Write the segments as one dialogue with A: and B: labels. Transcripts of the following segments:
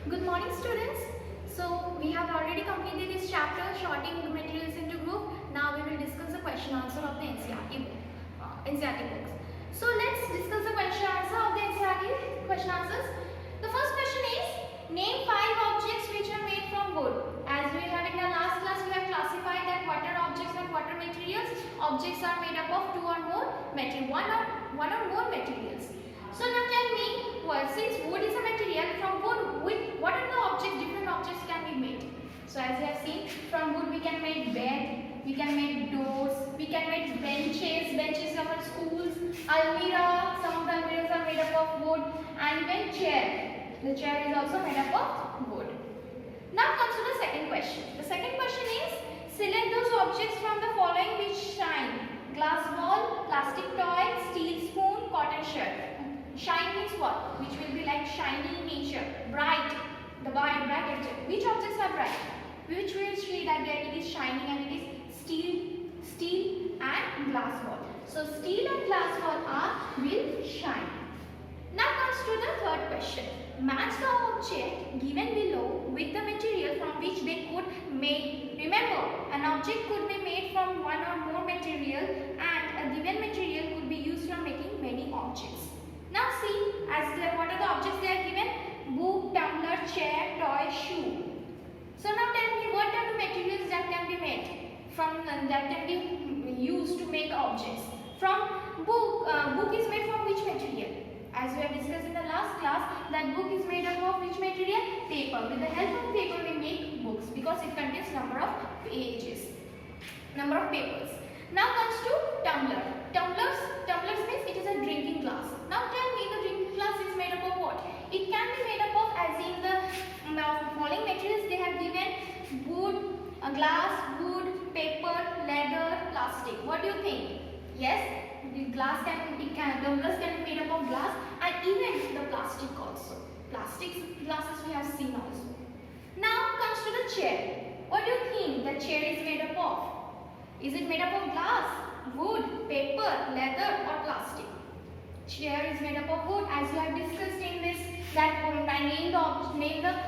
A: Good morning, students. So we have already completed this chapter, sorting the materials into group. Now we will discuss the question answer of the NCERT books. So let's discuss the question answer of the NCERT question answers. The first question is, name 5 objects which are made from wood. As we have in the last class, we have classified that what are objects and what are materials. Objects are made up of 2 or more materials, one or more materials. So now tell me, since wood is a material, from wood, what are the objects, different objects can be made? So as you have seen, from wood we can make bed, we can make doors, we can make benches of our schools, almirah, some of the almirahs are made up of wood, and even chair. The chair is also made up of wood. Now comes to the second question. The second question is, select those objects from the following which shine. Glass ball, plastic toy, steel spoon, cotton shirt. Shine means what? Which will be like shiny nature, bright, the bright object. Which objects are bright? Which will see that it is shining and it is steel and glass ball. So steel and glass ball will shine. Now comes to the third question. Match the object given below with the material from which they could make. Remember, an object could be made from one or more material, and a given material could be used for making many objects. Now see, what are the objects they are given? Book, tumbler, chair, toy, shoe. So now tell me, what are the materials that can be made from that can be used to make objects? From book, book is made from which material? As we have discussed in the last class, that book is made up of which material? Paper. With the help of paper we make books because it contains number of pages, number of papers. Now comes to tumbler. Tumblers means it is a drinking glass. Now tell me, the drinking glass is made up of what? It can be made up of, as in the following materials they have given: wood, glass, wood, paper, leather, plastic. What do you think? Yes, the tumblers can be made up of glass and even the plastic also. Plastic glasses we have seen also. Now comes to the chair. What do you think the chair is made up of? Is it made up of glass, wood, paper, leather or plastic? Chair is made up of wood, as you have discussed in this, that I name the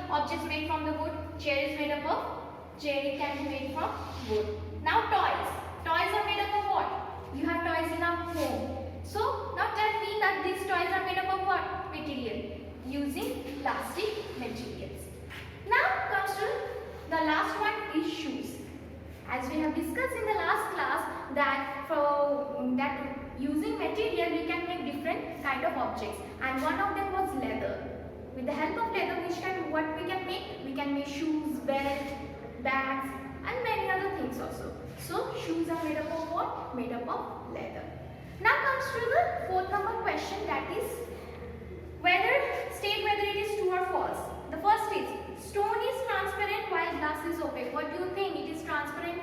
A: objects made from the wood. Chair is made up of, chair can be made from wood. Now toys. Toys are made up of what? You have toys in our home. So now tell me that these toys are made up of what material? Using plastic materials. Now comes to the last one is shoes. As we have discussed in the last class that using material we can make different kind of objects, and one of them was leather. With the help of leather, what we can make? We can make shoes, belt, bags and many other things also. So shoes are made up of what? Made up of leather. Now comes to the fourth number question, that is state whether it is true or false. The first is, stone is transparent while glass is opaque. What do you think? It is transparent.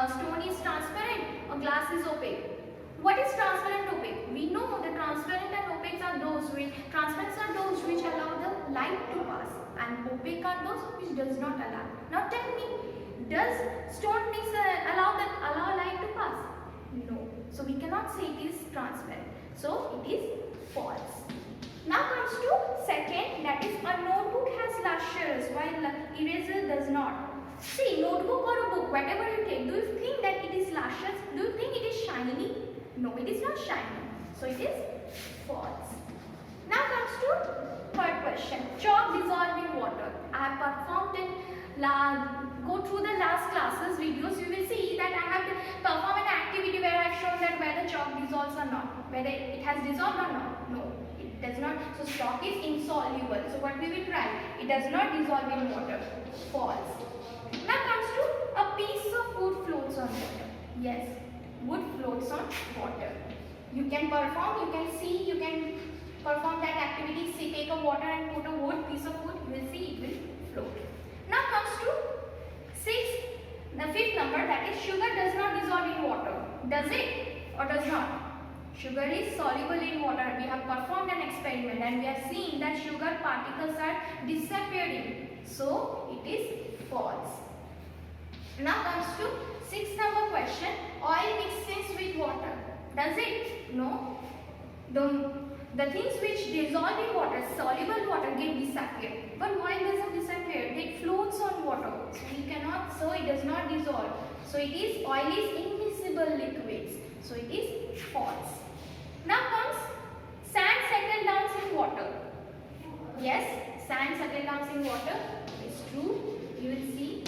A: Stone is transparent or glass is opaque? What is transparent and opaque? We know the transparent and opaque are those which allow the light to pass, and opaque are those which does not allow. Now tell me, does stone allow light to pass? No. So we cannot say it is transparent. So it is false. Now comes to second, that is, a notebook has lashes while eraser does not. See, notebook or a book, whatever you take, do you think that it is lashes? Do you think it is shiny? No, it is not shiny. So it is false. Now comes to third question. Chalk dissolve in water. I have performed it. Go through the last classes videos. You will see that I have performed an activity where I have shown that whether chalk dissolves or not. Whether it has dissolved or not. No, it does not. So chalk is insoluble. So what we will write? It does not dissolve in water. False. Now comes to a piece of wood floats on water. Yes, wood floats on water. You can perform, you can perform that activity. See, take a water and put a piece of wood, you will see it will float. Now comes to the fifth number, that is, sugar does not dissolve in water. Does it or does not? Sugar is soluble in water. We have performed an experiment and we have seen that sugar particles are disappearing. So it is false. Now comes to sixth number question. Oil mixes with water. Does it? No. The things which dissolve in water, soluble water, get disappear. But oil doesn't disappear. It floats on water. So it does not dissolve. So oil is immiscible liquids. So it is false. Now comes sand settle down in water. Yes, sand settle down in water. It's true. You will see.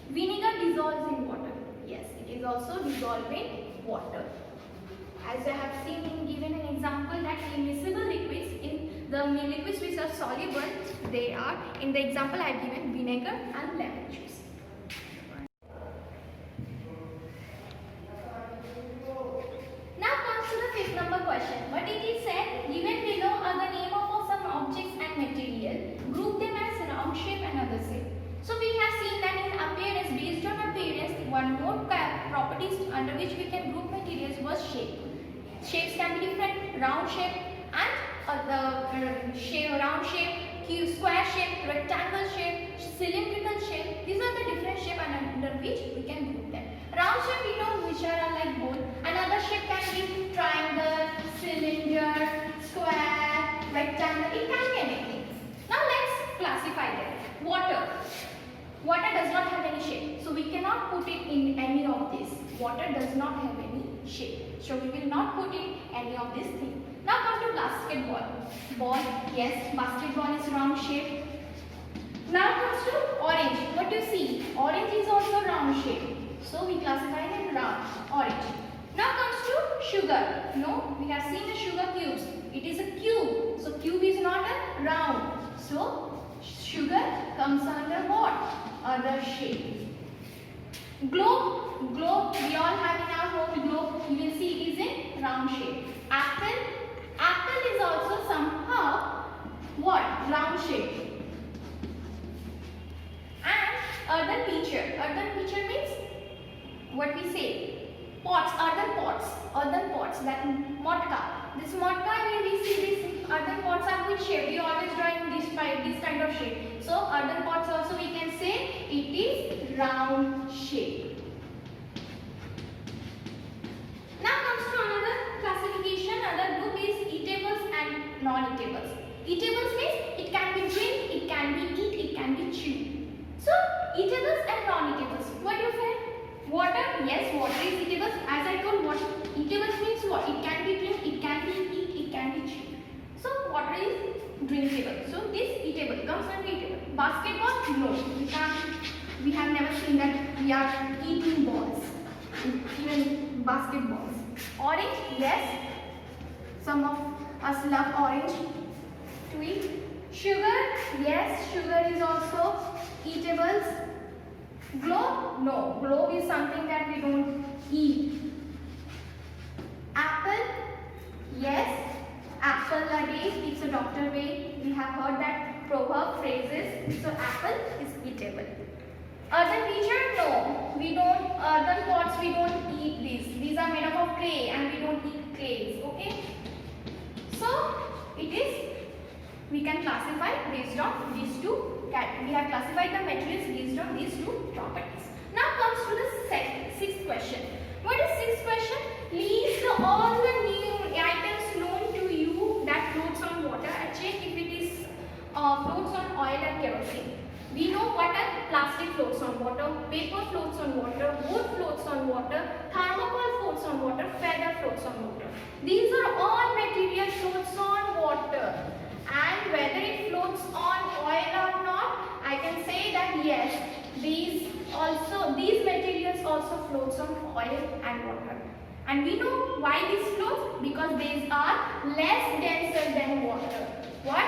A: Vinegar dissolves in water. Yes, it is also dissolved in water. As I have seen given an example that immiscible liquids, in the liquids which are soluble, they are, in the example I have given, vinegar and lemon juice. Now comes to the fifth number question. What it is said, given below are the name of some objects and material. Group them as round shape and other shape. So we have seen that in appearance, based on appearance, one more properties under which we can group materials was shape. Shapes can be different, round shape and round shape, square shape, rectangle shape, cylindrical shape. These are the different shapes under which we can group them. Round shape we know which are like bowl. Another shape can be triangle, cylinder, square, rectangle. It can be anything. Now let's classify them. Water. Water does not have any shape. So we cannot put it in any of this. Water does not have any shape. So we will not put in any of these things. Now come to basketball. Ball, yes, basketball is round shape. Now comes to orange. What do you see? Orange is also round shape. So we classify them round, orange. Now comes to sugar. No, we have seen the sugar cubes. It is a cube. So cube is not a round. So sugar comes under what? Other shape. Globe, we all have in our home globe. You will see it is in round shape. Apple is also somehow what? Round shape. And earthen pitcher means what we say? Pots, earthen pots, that motka. This motka, we see this earthen pots are which shape? We always draw in this kind of shape. So earthen pots also we can say it is round shape. Now comes to another classification, another group is eatables and non-eatables. Eatables means it can be drink, it can be eat, it can be chew. So eatables and non-eatables. What do you say? Water, yes, water is eatables. As I told, what eatables means what? It can be drink, it can be eat, it can be chew. So water is drinkable. So this eatable comes under eatable. Basketball, no, we have never seen that we are eating balls, even basketballs. Orange, yes, some of us love orange to eat. Sugar, yes, sugar is also eatables. Globe, no, globe is something that we don't eat. Apple, yes, apple a day keeps a doctor away. We have heard that proverb phrases. So apple is eatable. Earthen pitcher, no, we don't. Earthen pots, we don't eat these. These are made up of clay, and we don't eat clays. Okay. So it is. We can classify based on these two. We have classified the materials based on these two properties. Now comes to the sixth question. What is sixth question? List all the new items known to you that floats on water. I check if it is floats on oil and kerosene. We know what are plastic floats on water, paper floats on water, wood floats on water, thermocol floats on water, feather floats on water. These are all material floats on water. And whether it floats on oil or not, I can say that yes, these materials also floats on oil and water. And we know why these floats? Because these are less denser than water. What?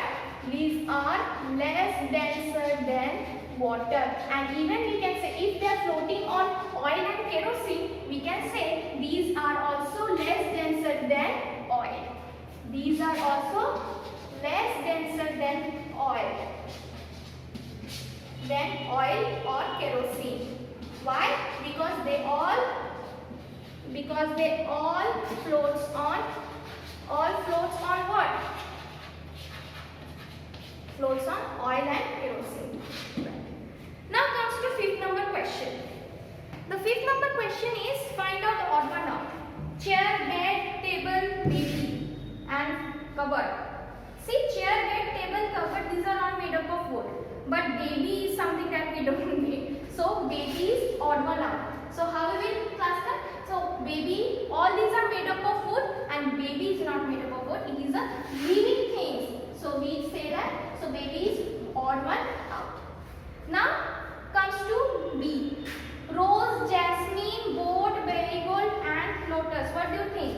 A: These are less denser than water. And even we can say if they are floating on oil and kerosene, we can say these are also less denser than oil. These are also less denser than oil or kerosene. Why? Because they all floats on what? Floats on oil and kerosene. Now comes to fifth number question. The fifth number question is find out the odd one out. Chair, bed, table, baby and cupboard. here, but these are not made up of wood. But baby is something that we don't need. So baby is odd one out. So how we will classify? So baby, all these are made up of wood, and baby is not made up of wood. It is a living thing. So we say that. So baby is odd one out. Now comes to B. Rose, jasmine, boat, marigold, and lotus. What do you think?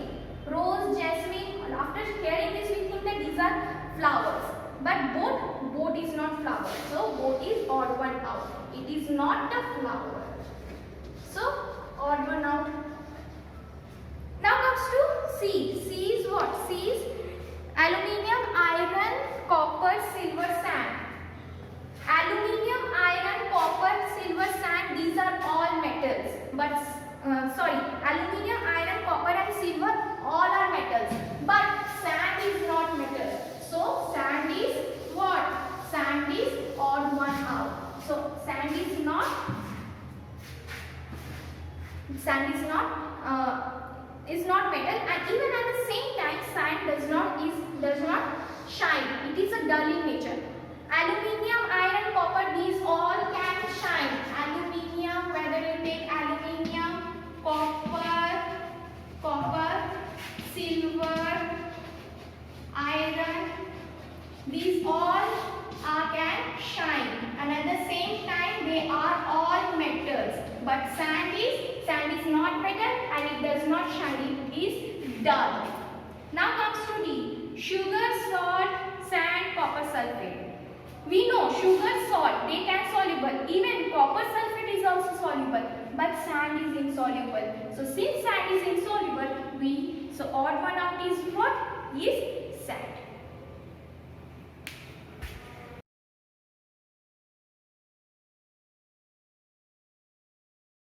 A: Rose, jasmine. After hearing this, we think that these are flowers. But boat is not flower. So boat is odd one out. It is not a flower. So odd one out. Now comes to C. C is what? C is aluminium, iron, copper, silver, sand. Aluminium, iron, copper, silver, sand, these are all metals. But aluminium, iron, copper and silver, all are metals. But sand is not metal. So sand is what? Sand is odd one out. So sand is not metal, and even at the same time sand does not shine. It is a dull in nature. Aluminium, iron, copper, these all can shine. Aluminium, whether you take aluminium, copper, silver, iron, these all can shine, and at the same time they are all metals. But sand is not metal and it does not shine. It is dull. Now comes to D. Sugar, salt, sand, copper sulfate. We know sugar, salt, they can soluble. Even copper sulfate is also soluble, but sand is insoluble. So since sand is insoluble, so odd one out is what? Is